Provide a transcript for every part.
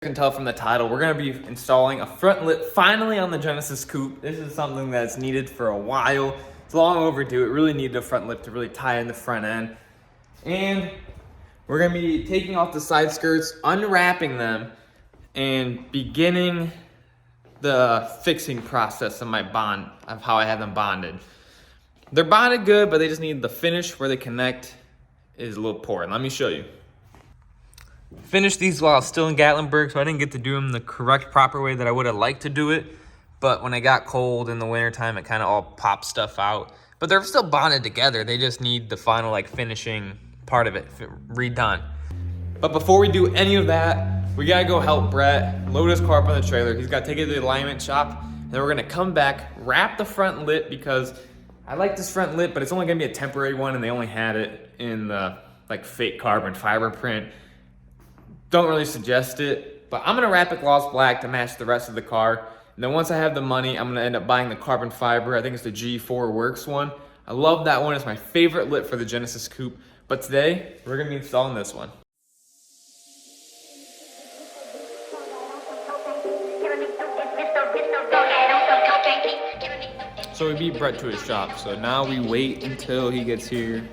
You can tell from the title, we're going to be installing a front lip finally on the Genesis Coupe. This is something that's needed for a while. It's long overdue. It really needed a front lip to really tie in the front end. And we're going to be taking off the side skirts, unwrapping them, and beginning the fixing process of my bond, of how I have them bonded. They're bonded good, but they just need the finish where they connect is a little poor. And let me show you. Finished these while I was still in Gatlinburg, so I didn't get to do them the correct, proper way that I would have liked to do it. But when it got cold in the wintertime, it kind of all popped stuff out. But they're still bonded together. They just need the final finishing part of it redone. But before we do any of that, we gotta go help Brett load his car up on the trailer. He's gotta take it to the alignment shop. And then we're gonna come back, wrap the front lip, because I like this front lip, but it's only gonna be a temporary one, and they only had it in the fake carbon fiber print. Don't really suggest it, but I'm gonna wrap it gloss black to match the rest of the car. And then once I have the money, I'm gonna end up buying the carbon fiber. I think it's the G4 Works one. I love that one. It's my favorite lip for the Genesis Coupe. But today, we're gonna be installing this one. So we beat Brett to his shop, so now we wait until he gets here.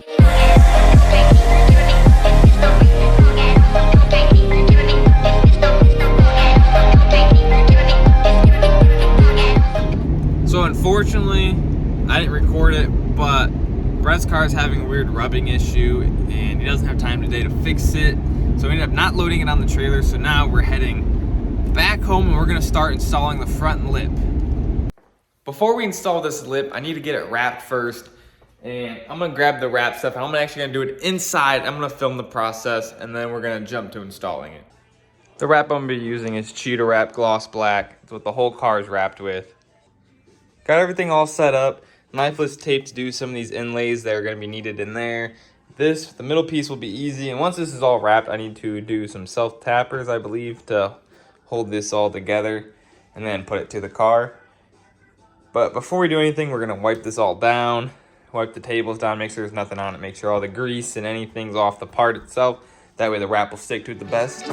So unfortunately, I didn't record it, but Brett's car is having a weird rubbing issue and he doesn't have time today to fix it. So we ended up not loading it on the trailer, so now we're heading back home and we're gonna start installing the front lip. Before we install this lip, I need to get it wrapped first. And I'm gonna grab the wrap stuff and I'm actually gonna do it inside. I'm gonna film the process and then we're gonna jump to installing it. The wrap I'm gonna be using is Cheetah Wrap Gloss Black. It's what the whole car is wrapped with. Got everything all set up. Knifeless tape to do some of these inlays that are gonna be needed in there. The middle piece will be easy. And once this is all wrapped, I need to do some self tappers, I believe, to hold this all together and then put it to the car. But before we do anything, we're gonna wipe this all down. Wipe the tables down, make sure there's nothing on it, make sure all the grease and anything's off the part itself. That way the wrap will stick to it the best.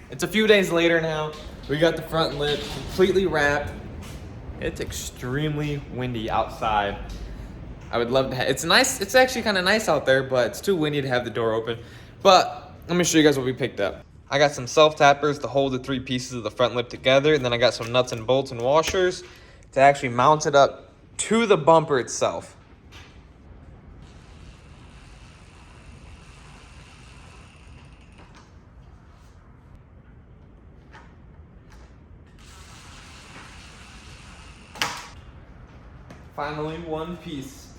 It's a few days later now. We got the front lip completely wrapped. It's extremely windy outside. I would love to have, it's nice, it's actually kind of nice out there, but it's too windy to have the door open. But let me show you guys what we picked up. I got some self-tappers to hold the three pieces of the front lip together, and then I got some nuts and bolts and washers to actually mount it up to the bumper itself. Finally, one piece.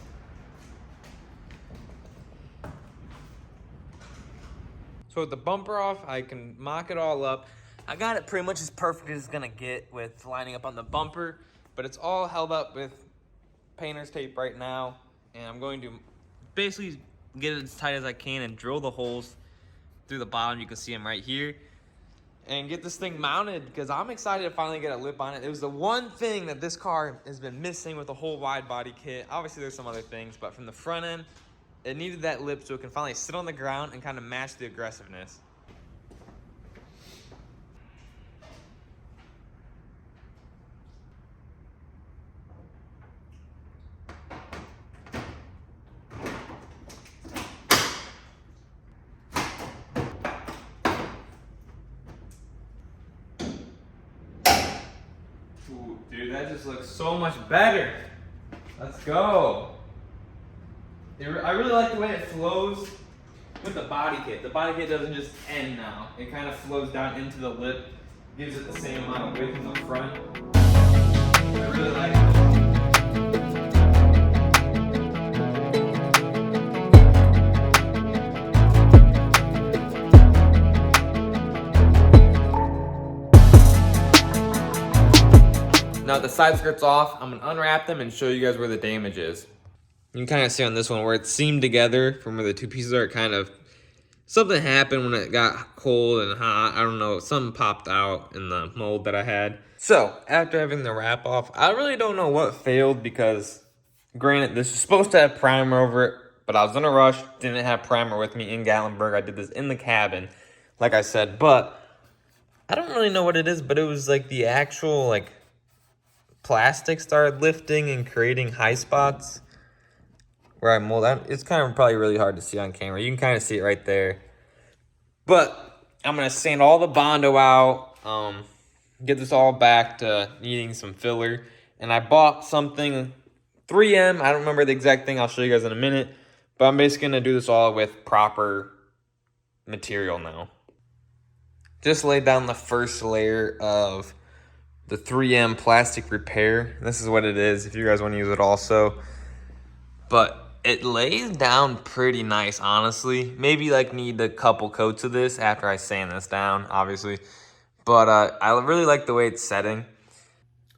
So with the bumper off, I can mock it all up. I got it pretty much as perfect as it's gonna get with lining up on the bumper, but it's all held up with painter's tape right now. And I'm going to basically get it as tight as I can and drill the holes through the bottom. You can see them right here. And get this thing mounted, because I'm excited to finally get a lip on it. It was the one thing that this car has been missing with the whole wide body kit. Obviously there's some other things, but from the front end, it needed that lip so it can finally sit on the ground and kind of match the aggressiveness. Ooh, dude, that just looks so much better. Let's go. I really like the way it flows with the body kit. The body kit doesn't just end now. It kind of flows down into the lip, gives it the same amount of width in the front. I really like it. Now that the side skirt's off, I'm gonna unwrap them and show you guys where the damage is. You can kind of see on this one where it's seamed together from where the two pieces are. It kind of, something happened when it got cold and hot. I don't know, something popped out in the mold that I had. So after having the wrap off, I really don't know what failed because granted, this is supposed to have primer over it, but I was in a rush, didn't have primer with me in Gatlinburg. I did this in the cabin, like I said, but I don't really know what it is, but it was like the actual like plastic started lifting and creating high spots where I mold out. It's kind of probably really hard to see on camera. You can kind of see it right there. But I'm going to sand all the Bondo out, get this all back to needing some filler. And I bought something, 3M. I don't remember the exact thing. I'll show you guys in a minute. But I'm basically going to do this all with proper material now. Just laid down the first layer of the 3M plastic repair. This is what it is if you guys want to use it also. But it lays down pretty nice, honestly. Maybe like need a couple coats of this after I sand this down, obviously. But I really like the way it's setting.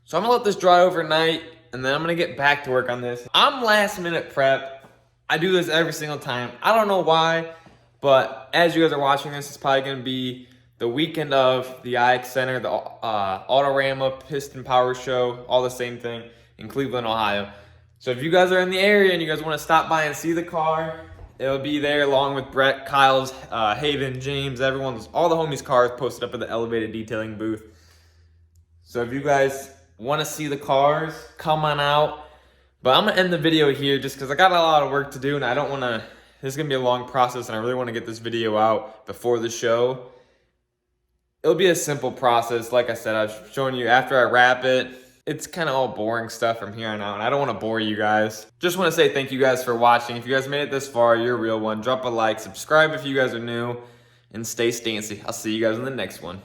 So I'm gonna let this dry overnight and then I'm gonna get back to work on this. I'm last minute prep. I do this every single time. I don't know why, but as you guys are watching this, it's probably gonna be the weekend of the IX Center, the Autorama Piston Power Show, all the same thing in Cleveland, Ohio. So if you guys are in the area and you guys want to stop by and see the car, it'll be there along with Brett, Kyle's, Haven, James, everyone's, all the homies' cars posted up at the elevated detailing booth. So if you guys want to see the cars, come on out. But I'm going to end the video here just because I got a lot of work to do and I don't want to, this is going to be a long process and I really want to get this video out before the show. It'll be a simple process. Like I said, I've shown you after I wrap it. It's kind of all boring stuff from here on out, and I don't want to bore you guys. Just want to say thank you guys for watching. If you guys made it this far, you're a real one. Drop a like, subscribe if you guys are new, and stay stancy. I'll see you guys in the next one.